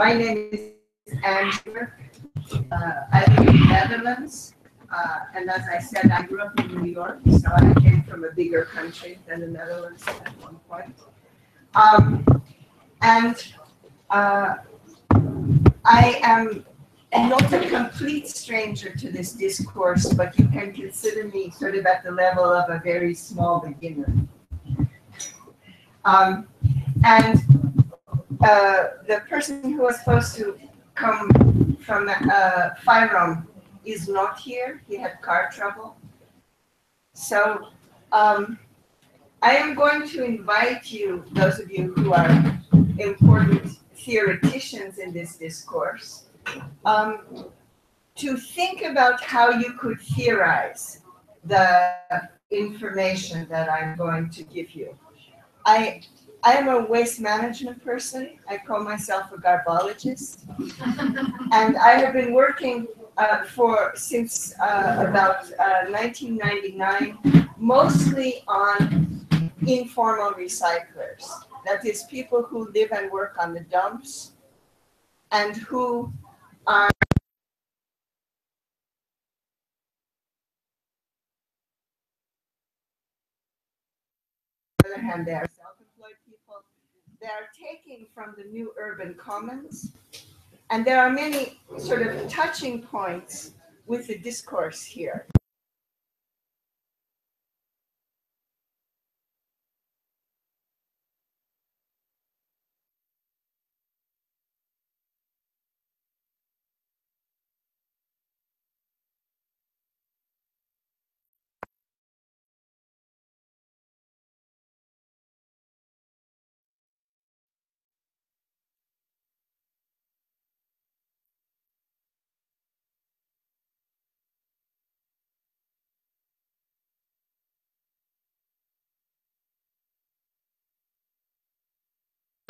My name is Angela. I live in the Netherlands. And as I said, I grew up in New York, so I came from a bigger country than the Netherlands at one point. I am not a complete stranger to this discourse, but you can consider me sort of at the level of a very small beginner. The person who was supposed to come from Fyrom is not here. He had car trouble. So I am going to invite you, those of you who are important theoreticians in this discourse, to think about how you could theorize the information that I'm going to give you. I am a waste management person. I call myself a garbologist. And I have been working since about 1999, mostly on informal recyclers. That is, people who live and work on the dumps and who are on the other hand, they are self-employed people. They are taking from the new urban commons. And there are many sort of touching points with the discourse here.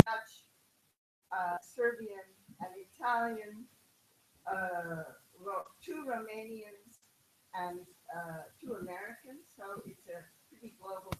Dutch, Serbian, and Italian, two Romanians, and two Americans. So it's a pretty global.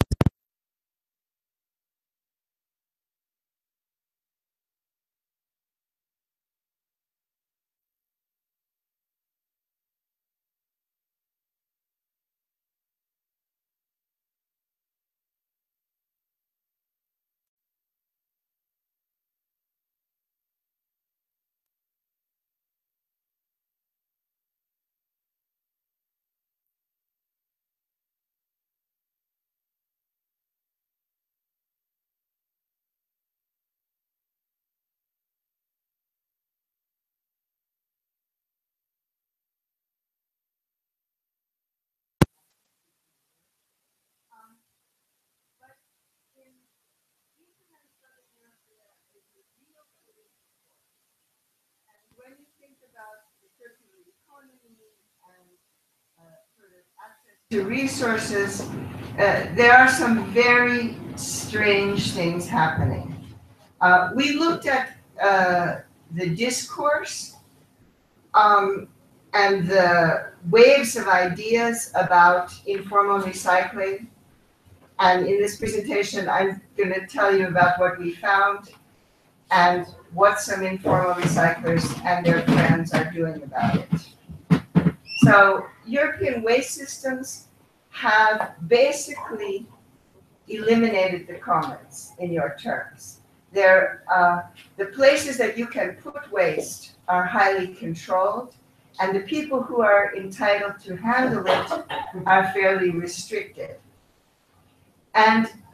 When you think about the circular economy and sort of access to resources, there are some very strange things happening. We looked at the discourse and the waves of ideas about informal recycling. And in this presentation, I'm going to tell you about what we found and what some informal recyclers and their friends are doing about it. So European waste systems have basically eliminated the commons in your terms. The places that you can put waste are highly controlled, and the people who are entitled to handle it are fairly restricted.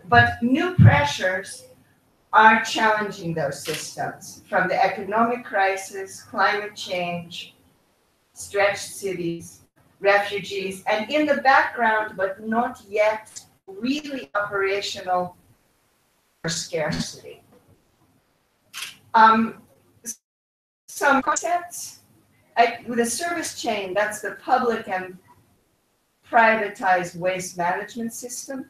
But new pressures are challenging those systems, from the economic crisis, climate change, stretched cities, refugees, and in the background, but not yet really operational, scarcity. Some concepts, with a service chain, that's the public and privatized waste management system.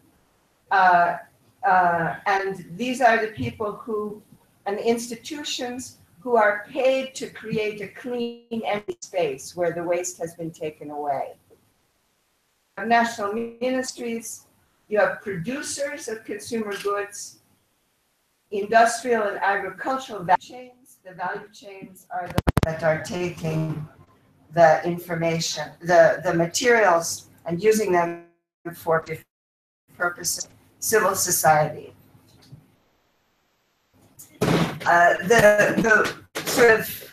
And these are the people who, and institutions who are paid to create a clean, empty space where the waste has been taken away. You have national ministries, you have producers of consumer goods, industrial and agricultural value chains the value chains are the that are taking the information, the materials, and using them for different purposes. Civil society. The sort of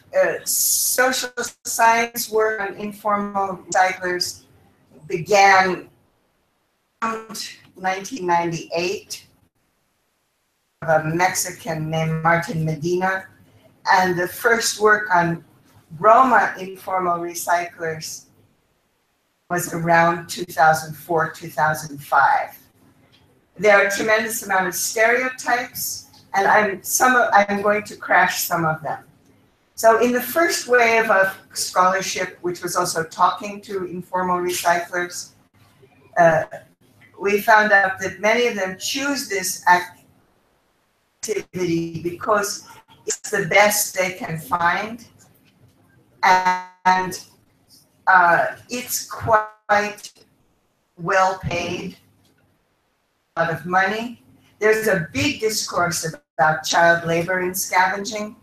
social science work on informal recyclers began around 1998. A Mexican named Martin Medina, and the first work on Roma informal recyclers was around 2004, 2005. There are a tremendous amount of stereotypes, and I'm going to crash some of them. So in the first wave of scholarship, which was also talking to informal recyclers, we found out that many of them choose this activity because it's the best they can find, and it's quite well paid, a lot of money. There's a big discourse about child labor in scavenging,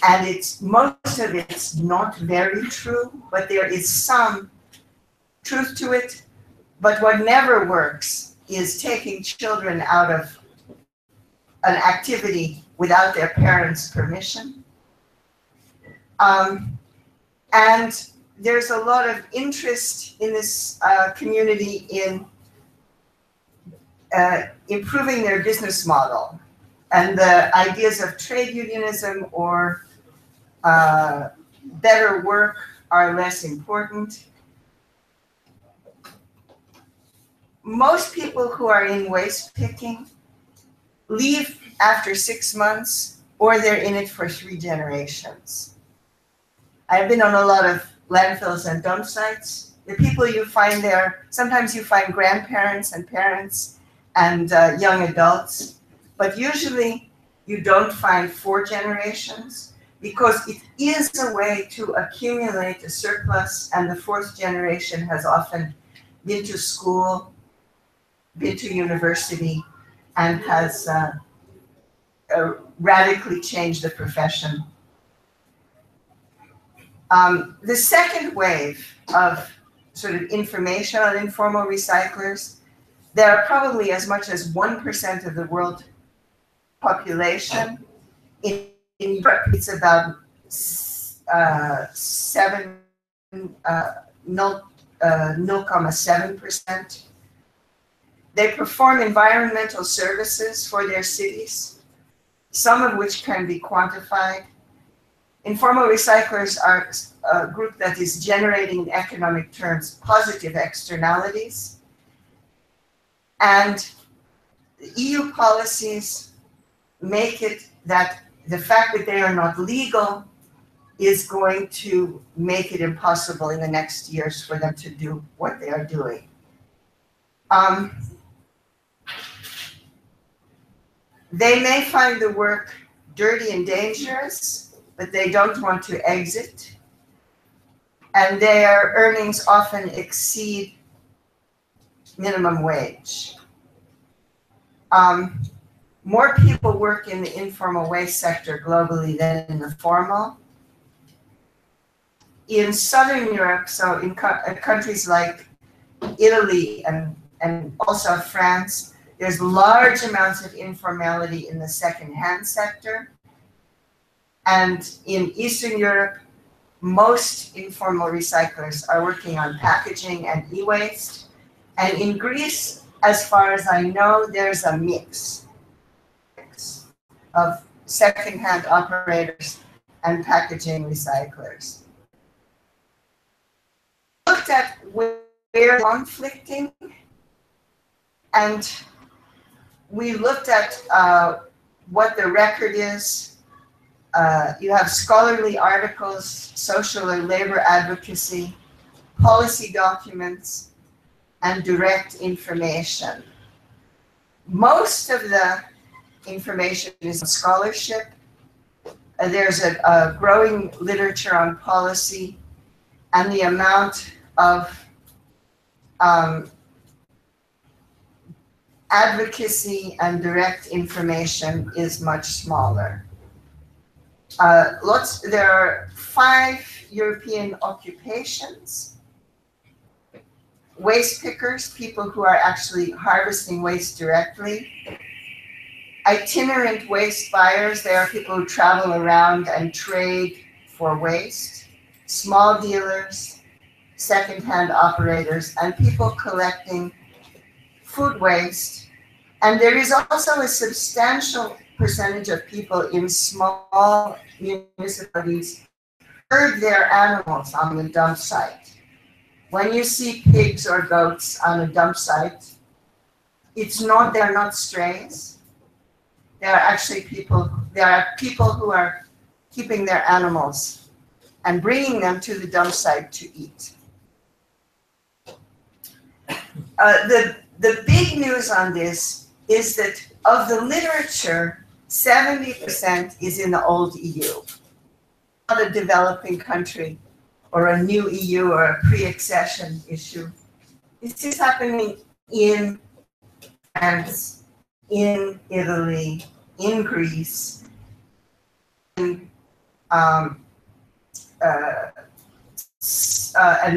and most of it's not very true, but there is some truth to it. But what never works is taking children out of an activity without their parents' permission. And there's a lot of interest in this community in improving their business model. And the ideas of trade unionism or better work are less important. Most people who are in waste picking leave after 6 months, or they're in it for 3 generations. I've been on a lot of landfills and dump sites. The people you find there, sometimes you find grandparents and parents and young adults, but usually you don't find 4 generations, because it is a way to accumulate a surplus, and the 4th generation has often been to school, been to university, and has radically changed the profession. The second wave of sort of information on informal recyclers, there are probably as much as 1% of the world population. In Europe, it's about 0.7%. They perform environmental services for their cities, some of which can be quantified. Informal recyclers are a group that is generating in economic terms positive externalities. And the EU policies make it that the fact that they are not legal is going to make it impossible in the next years for them to do what they are doing. They may find the work dirty and dangerous, but they don't want to exit. And their earnings often exceed minimum wage. More people work in the informal waste sector globally than in the formal. In Southern Europe, so in countries like Italy and also France, there's large amounts of informality in the second-hand sector. And in Eastern Europe, most informal recyclers are working on packaging and e-waste. And in Greece, as far as I know, there's a mix of second-hand operators and packaging recyclers. Looked at where conflicting, and we looked at what the record is. You have scholarly articles, social or labor advocacy, policy documents, and direct information. Most of the information is scholarship. There's a growing literature on policy, and the amount of advocacy and direct information is much smaller. There are 5 European occupations. Waste pickers, people who are actually harvesting waste directly. Itinerant waste buyers, they are people who travel around and trade for waste. Small dealers, second-hand operators, and people collecting food waste. And there is also a substantial percentage of people in small municipalities herd their animals on the dump site. When you see pigs or goats on a dump site, they're not strays. They are actually people, there are people who are keeping their animals and bringing them to the dump site to eat. The big news on this is that of the literature, 70% is in the old EU. Not a developing country or a new EU or a pre-accession issue. This is happening in France, in Italy, in Greece, and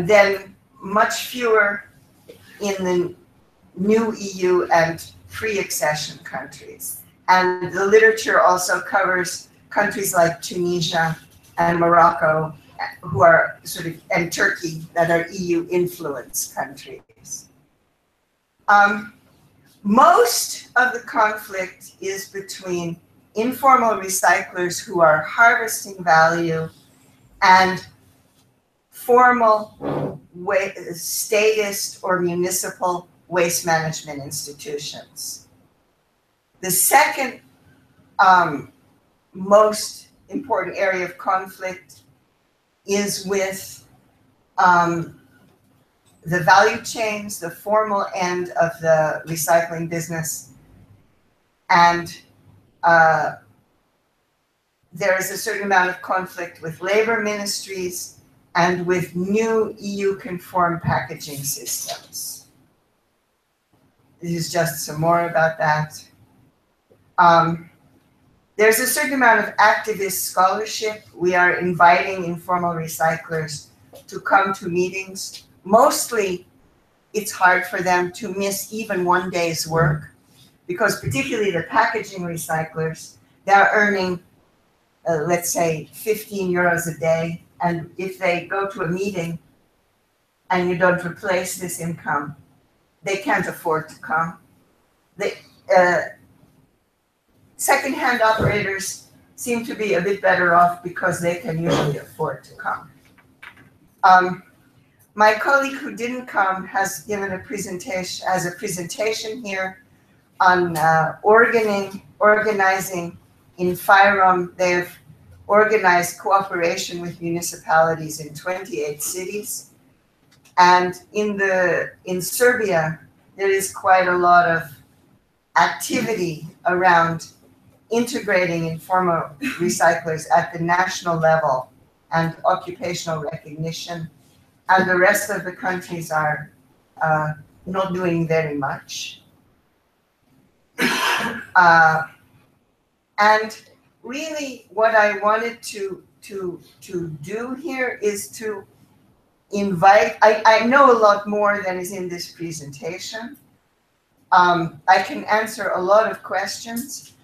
then much fewer in the new EU and pre-accession countries. And the literature also covers countries like Tunisia and Morocco, who are and Turkey, that are EU influenced countries. Most of the conflict is between informal recyclers who are harvesting value and formal statist or municipal waste management institutions. The second most important area of conflict is with the value chains, the formal end of the recycling business. And there is a certain amount of conflict with labor ministries and with new EU-conformed packaging systems. This is just some more about that. There's a certain amount of activist scholarship. We are inviting informal recyclers to come to meetings. Mostly, it's hard for them to miss even one day's work, because particularly the packaging recyclers, they're earning, let's say, 15 euros a day. And if they go to a meeting and you don't replace this income, they can't afford to come. Second-hand operators seem to be a bit better off because they can usually afford to come. My colleague who didn't come has given a presentation here on organizing in FIROM. They've organized cooperation with municipalities in 28 cities. And in Serbia, there is quite a lot of activity around integrating informal recyclers at the national level and occupational recognition. And the rest of the countries are not doing very much. And really what I wanted to do here is to invite, I know a lot more than is in this presentation. I can answer a lot of questions,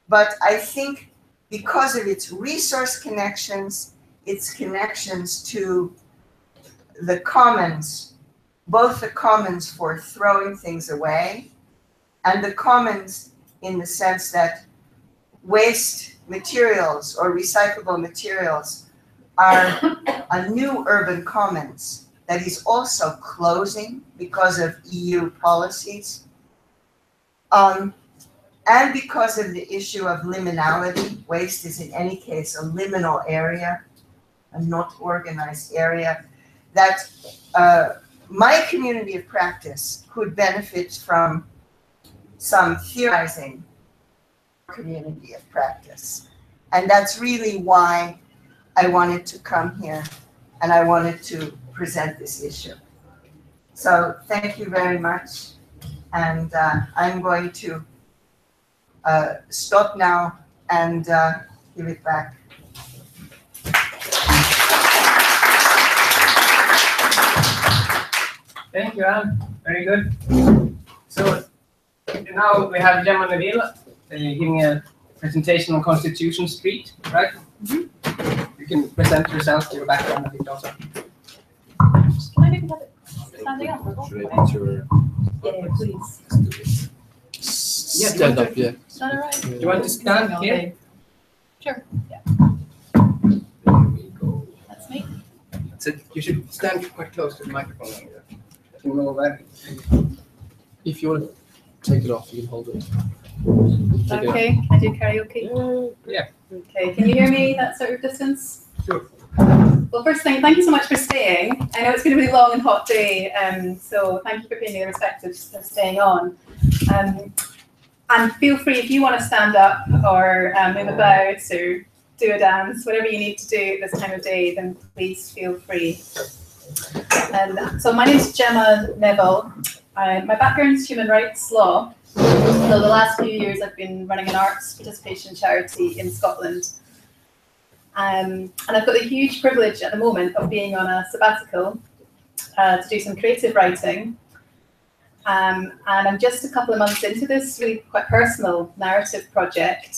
but I think because of its resource connections, its connections to the commons, both the commons for throwing things away and the commons in the sense that waste materials or recyclable materials are a new urban commons that is also closing because of EU policies. And because of the issue of liminality, waste is in any case a liminal area, a not organized area, that my community of practice could benefit from some theorizing community of practice. And that's really why I wanted to come here and I wanted to present this issue. So thank you very much. And I'm going to stop now and give it back Thank you, Anne. Very good. So now we have Gemma Neville giving a presentation on Constitution Street, right? You can present yourself, your background, I think also. Can I maybe have it standing up? Should I put your... Yeah, please. Let's do this. Yeah, Stand up, yeah. Is that all right? Do you want to stand here? Sure. Yeah, There we go. that's me. So you should stand quite close to the microphone. You can go over. If you want to take it off, you can hold it. Take it Okay, can I do karaoke? Yeah. Okay, can you hear me that sort of distance? Sure. Well, first thing, thank you so much for staying. I know it's been a really long and hot day, so thank you for paying me the respect of staying on. And feel free, if you want to stand up or move about or do a dance, whatever you need to do at this time of day, then please feel free. So my name is Gemma Neville. My background is human rights law. So the last few years I've been running an arts participation charity in Scotland. And I've got the huge privilege at the moment of being on a sabbatical to do some creative writing. And I'm just a couple of months into this really quite personal narrative project.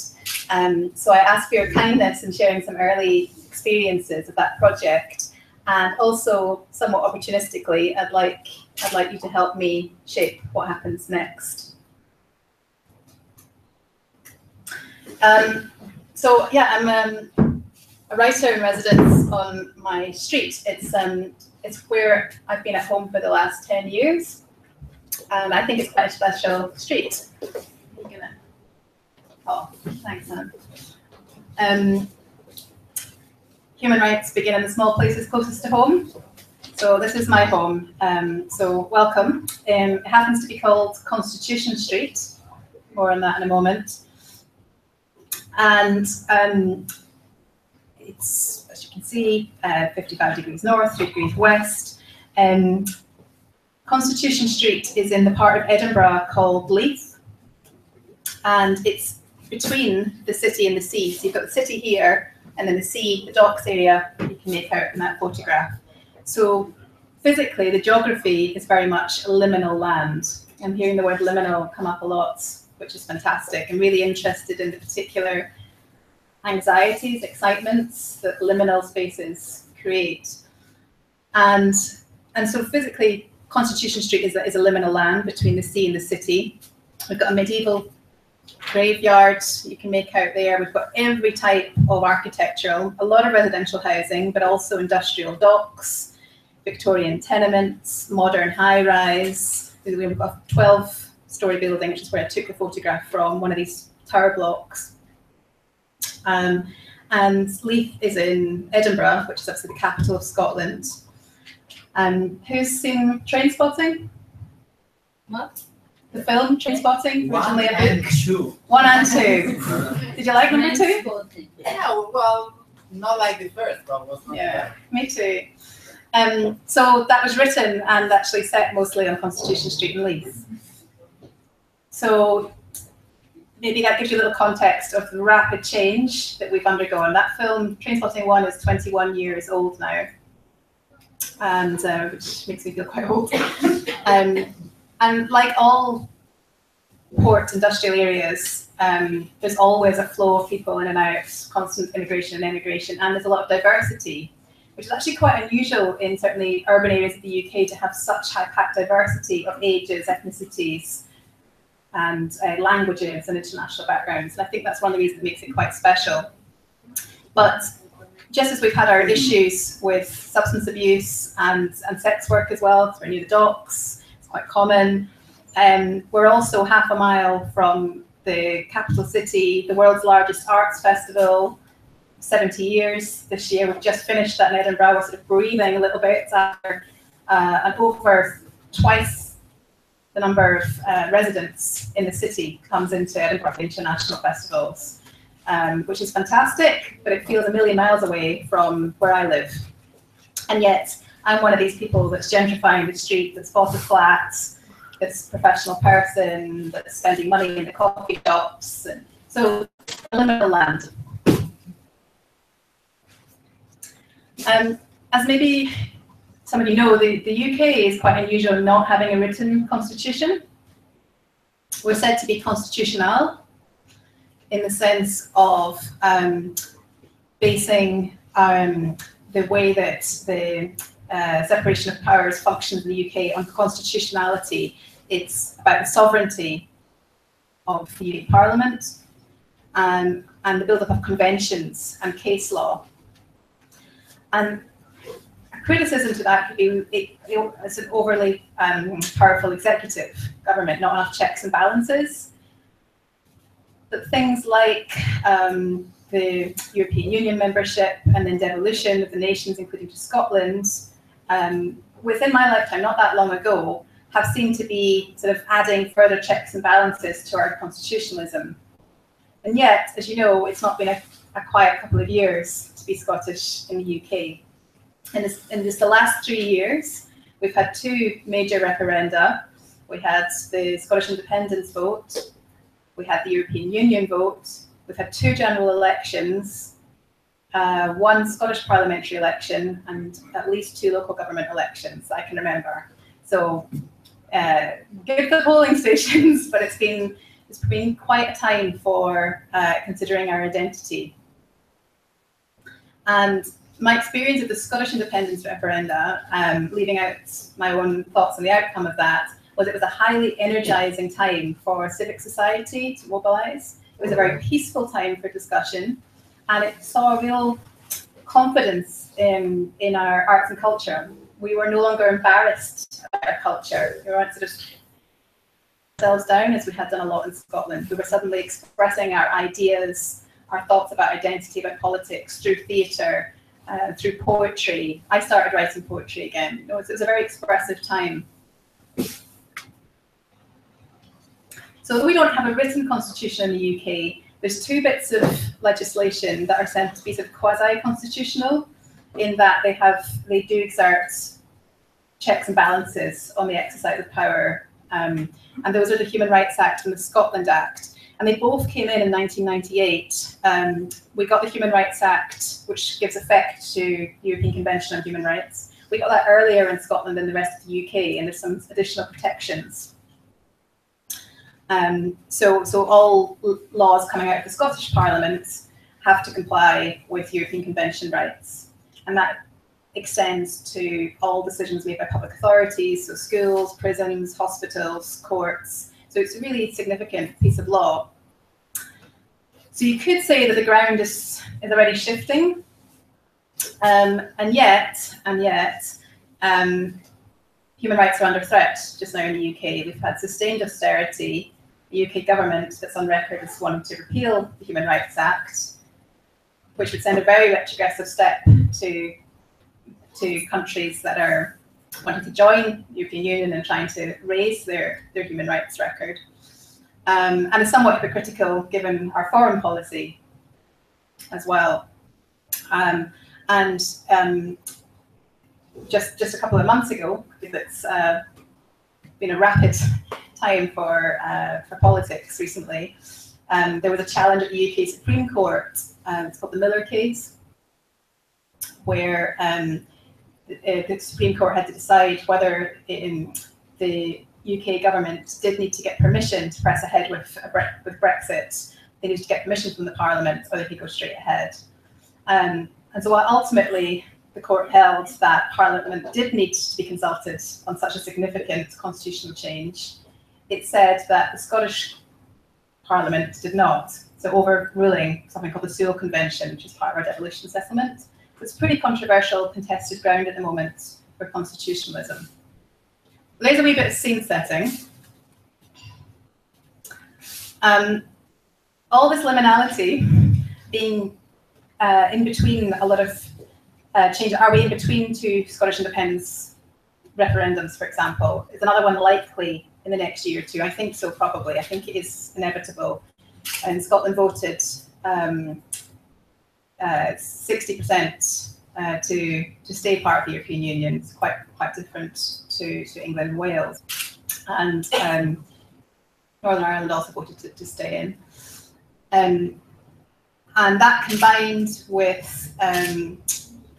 So I ask for your kindness in sharing some early experiences of that project. And also, somewhat opportunistically, I'd like you to help me shape what happens next. So yeah, I'm a writer in residence on my street. It's where I've been at home for the last 10 years. And I think it's quite a special street. Oh, thanks, Anne. Human rights begin in the small places closest to home. So this is my home. So welcome. It happens to be called Constitution Street. More on that in a moment. And it's, as you can see, 55 degrees north, 3 degrees west. Constitution Street is in the part of Edinburgh called Leith, and it's between the city and the sea. So you've got the city here, and then the sea, the docks area, you can make out in that photograph. So physically, the geography is very much a liminal land. I'm hearing the word liminal come up a lot, which is fantastic. I'm really interested in the particular anxieties, excitements that liminal spaces create. And so physically, Constitution Street is a liminal land between the sea and the city. We've got a medieval graveyard you can make out there. We've got every type of architectural, a lot of residential housing, but also industrial docks, Victorian tenements, modern high-rise. We've got a 12-story building, which is where I took the photograph from, one of these tower blocks. And Leith is in Edinburgh, which is obviously the capital of Scotland. Who's seen Trainspotting? What? The film Trainspotting, originally a book. 1 and 2. Did you like number 2? Yeah, well, not like the first, but was not Yeah, me too. So that was written and actually set mostly on Constitution Street in Leith. So maybe that gives you a little context of the rapid change that we've undergone. That film, Trainspotting 1, is 21 years old now, and which makes me feel quite old. And like all port industrial areas, there's always a flow of people in and out, constant immigration and emigration, and there's a lot of diversity, which is actually quite unusual in certainly urban areas of the UK to have such high-packed diversity of ages, ethnicities, and languages and international backgrounds. And I think that's one of the reasons that makes it quite special. But just as we've had our issues with substance abuse and sex work as well, because we're near the docks, quite common. We're also half a mile from the capital city, the world's largest arts festival, 70 years this year. We've just finished that in Edinburgh. We're sort of breathing a little bit after and over twice the number of residents in the city comes into Edinburgh for international festivals, which is fantastic, but it feels a million miles away from where I live. And yet, I'm one of these people that's gentrifying the street, that's bought a flat, that's a professional person, that's spending money in the coffee shops. And so, liminal land. As maybe some of you know, the UK is quite unusual in not having a written constitution. We're said to be constitutional in the sense of basing the way that the separation of powers functions in the UK on constitutionality. It's about the sovereignty of the UK Parliament and the build-up of conventions and case law. And a criticism to that could be it's an overly powerful executive government, not enough checks and balances. But things like the European Union membership and then devolution of the nations, including to Scotland, within my lifetime, not that long ago, have seemed to be sort of adding further checks and balances to our constitutionalism. And yet, as you know, it's not been a quiet couple of years to be Scottish in the UK. In just the last 3 years, we've had 2 major referenda. We had the Scottish independence vote, we had the European Union vote, we've had 2 general elections, 1 Scottish parliamentary election, and at least 2 local government elections I can remember. So give the polling stations, but it's been quite a time for considering our identity. And my experience of the Scottish independence referenda, leaving out my own thoughts on the outcome of that, was it was a highly energizing time for civic society to mobilize. It was a very peaceful time for discussion, and it saw a real confidence in our arts and culture. We were no longer embarrassed about our culture. We weren't sort of ourselves down as we had done a lot in Scotland. We were suddenly expressing our ideas, our thoughts about identity, about politics, through theatre, through poetry. I started writing poetry again. It was a very expressive time. So we don't have a written constitution in the UK. There's 2 bits of legislation that are said to be sort of quasi-constitutional, in that they do exert checks and balances on the exercise of power. And those are the Human Rights Act and the Scotland Act. And they both came in 1998. We got the Human Rights Act, which gives effect to the European Convention on Human Rights. We got that earlier in Scotland than the rest of the UK, and there's some additional protections. So all laws coming out of the Scottish Parliament have to comply with European Convention rights. And that extends to all decisions made by public authorities, so schools, prisons, hospitals, courts. So it's a really significant piece of law. So you could say that the ground is already shifting, and yet, human rights are under threat just now in the UK. We've had sustained austerity. The UK government that's on record is wanting to repeal the Human Rights Act, which would send a very retrogressive step to countries that are wanting to join the European Union and trying to raise their human rights record. And is somewhat hypocritical given our foreign policy as well. Just a couple of months ago, because it's been a rapid time for politics recently, there was a challenge at the UK Supreme Court. It's called the Miller case, where the Supreme Court had to decide whether the UK government did need to get permission to press ahead with Brexit. They needed to get permission from the Parliament, or they could go straight ahead. And so ultimately, the court held that Parliament did need to be consulted on such a significant constitutional change. It said that the Scottish Parliament did not, so overruling something called the Sewell Convention, which is part of our devolution settlement. It's pretty controversial, contested ground at the moment for constitutionalism. There's a wee bit of scene setting. All this liminality, being in between a lot of change, are we in between 2 Scottish independence referendums, for example? Is another one likely in the next year or 2? I think so, probably. I think it is inevitable. And Scotland voted 60% to stay part of the European Union. It's quite different to England and Wales. And Northern Ireland also voted to stay in. And that combined with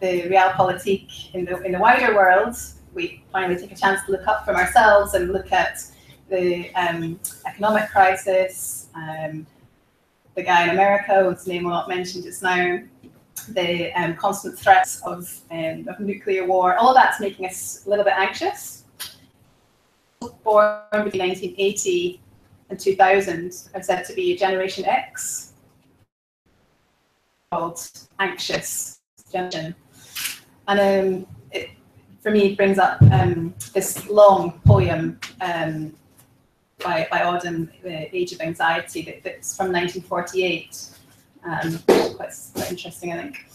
the realpolitik in the wider world, we finally take a chance to look up from ourselves and look at the economic crisis, the guy in America, whose name will not mention just now, the constant threats of nuclear war. All of that's making us a little bit anxious. Born between 1980 and 2000 are said to be Generation X, called anxious generation. And it, for me, it brings up this long poem by Auden, The Age of Anxiety, that's from 1948. Quite interesting, I think.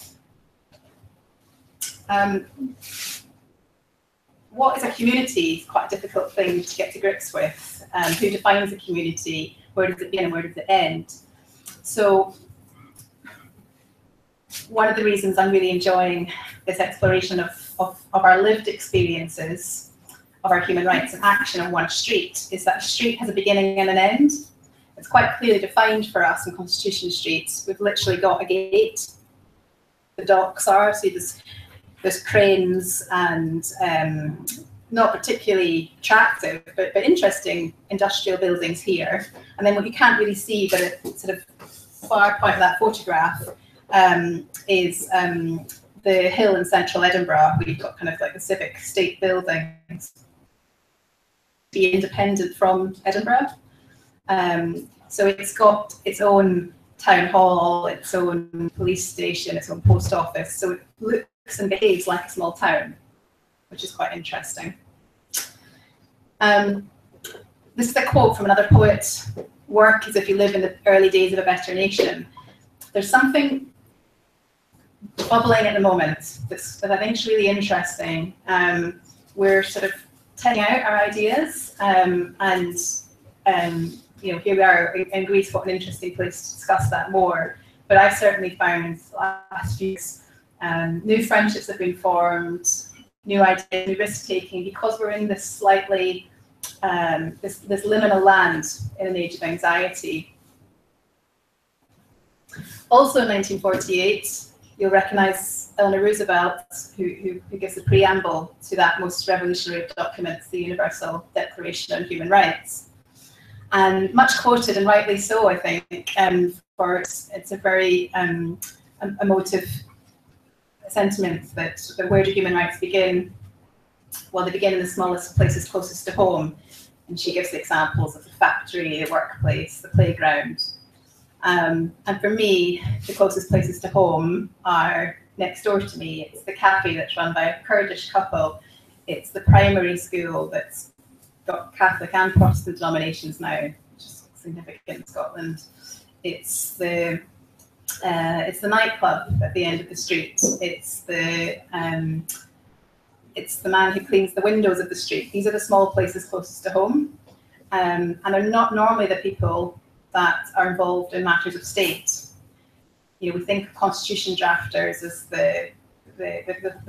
What is a community? It's quite a difficult thing to get to grips with. Who defines a community? Where does it begin and where does it end? So one of the reasons I'm really enjoying this exploration of our lived experiences of our human rights in action on one street is that a street has a beginning and an end. It's quite clearly defined for us in Constitution Street. We've literally got a gate. The docks are, so there's cranes and not particularly attractive, but interesting industrial buildings here. And then what you can't really see, but it's sort of far point of that photograph, is the hill in central Edinburgh, where you've got kind of like the civic state buildings, be independent from Edinburgh. So it's got its own town hall, its own police station, its own post office. So it looks and behaves like a small town, which is quite interesting. This is a quote from another poet: "Work as if you live in the early days of a better nation." There's something bubbling at the moment that I think is really interesting. We're sort of testing out our ideas, and you know, here we are in Greece. What an interesting place to discuss that more. But I've certainly found last few years, new friendships have been formed, new ideas, new risk taking, because we're in this slightly this liminal land in an age of anxiety. Also in 1948, you'll recognise Eleanor Roosevelt, who gives the preamble to that most revolutionary of documents, the Universal Declaration on Human Rights. And much quoted, and rightly so, I think, for it's a very emotive sentiment that where do human rights begin? Well, they begin in the smallest places closest to home. And she gives the examples of the factory, the workplace, the playground. And for me, the closest places to home are next door to me. It's the cafe that's run by a Kurdish couple. It's the primary school that's got Catholic and Protestant denominations now, which is significant in Scotland. It's the nightclub at the end of the street. It's the man who cleans the windows of the street. These are the small places closest to home, and are not normally the people that are involved in matters of state. You know, we think of constitution drafters as the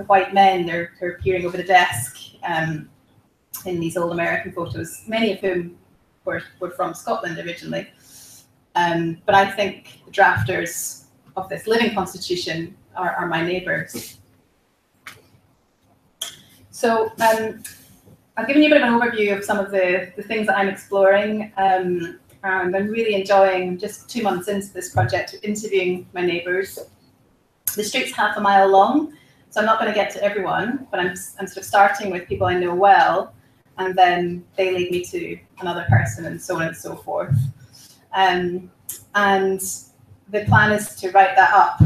white men. They're peering over the desk in these old American photos, many of whom were from Scotland originally. But I think the drafters of this living constitution are my neighbours. So I've given you a bit of an overview of some of the things that I'm exploring. And I'm really enjoying, just 2 months into this project, interviewing my neighbours. The street's half a mile long, so I'm not going to get to everyone, but I'm sort of starting with people I know well, and then they lead me to another person, and so on and so forth. And the plan is to write that up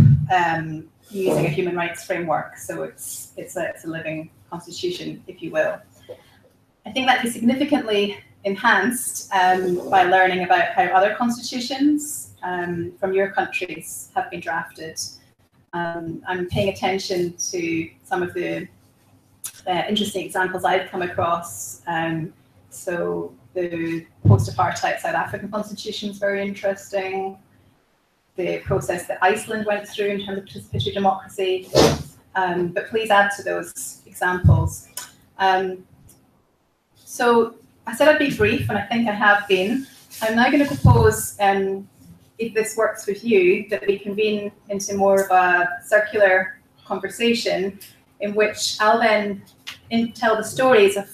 using a human rights framework, so it's a living constitution, if you will. I think that can be significantly enhanced by learning about how other constitutions from your countries have been drafted. I'm paying attention to some of the interesting examples I've come across. So the post-apartheid South African constitution is very interesting. The process that Iceland went through in terms of participatory democracy. But please add to those examples. So I said I'd be brief, and I think I have been. I'm now going to propose, if this works with you, that we convene into more of a circular conversation in which I'll then tell the stories of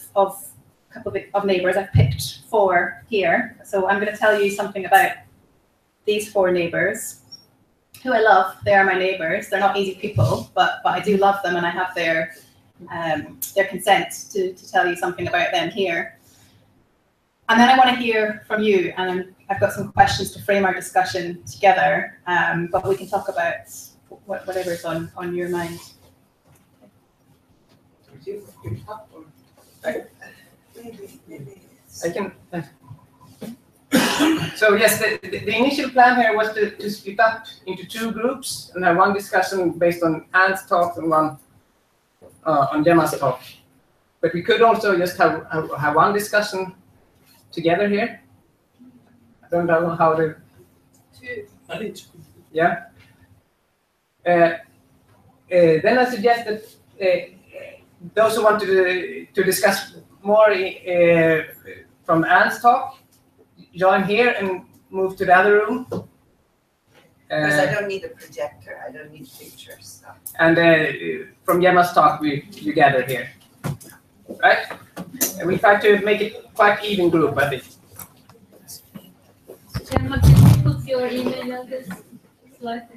a couple of neighbours. I've picked 4 here. So I'm going to tell you something about these 4 neighbours who I love. They are my neighbours. They're not easy people, but I do love them, and I have their consent to tell you something about them here. And then I want to hear from you, and I've got some questions to frame our discussion together, but we can talk about whatever's on your mind. I can. So yes, the initial plan here was to split up into 2 groups and have one discussion based on Anne's talk and one on Gemma's talk. But we could also just have one discussion together here. I don't know how to. I think. Yeah. Then I suggest that those who want to discuss more from Anne's talk, join here and move to the other room. Because I don't need a projector, I don't need pictures. So. And from Gemma's talk, you gather here, right? And we try to make it quite even group, I think. Gemma, can you put your email address slide?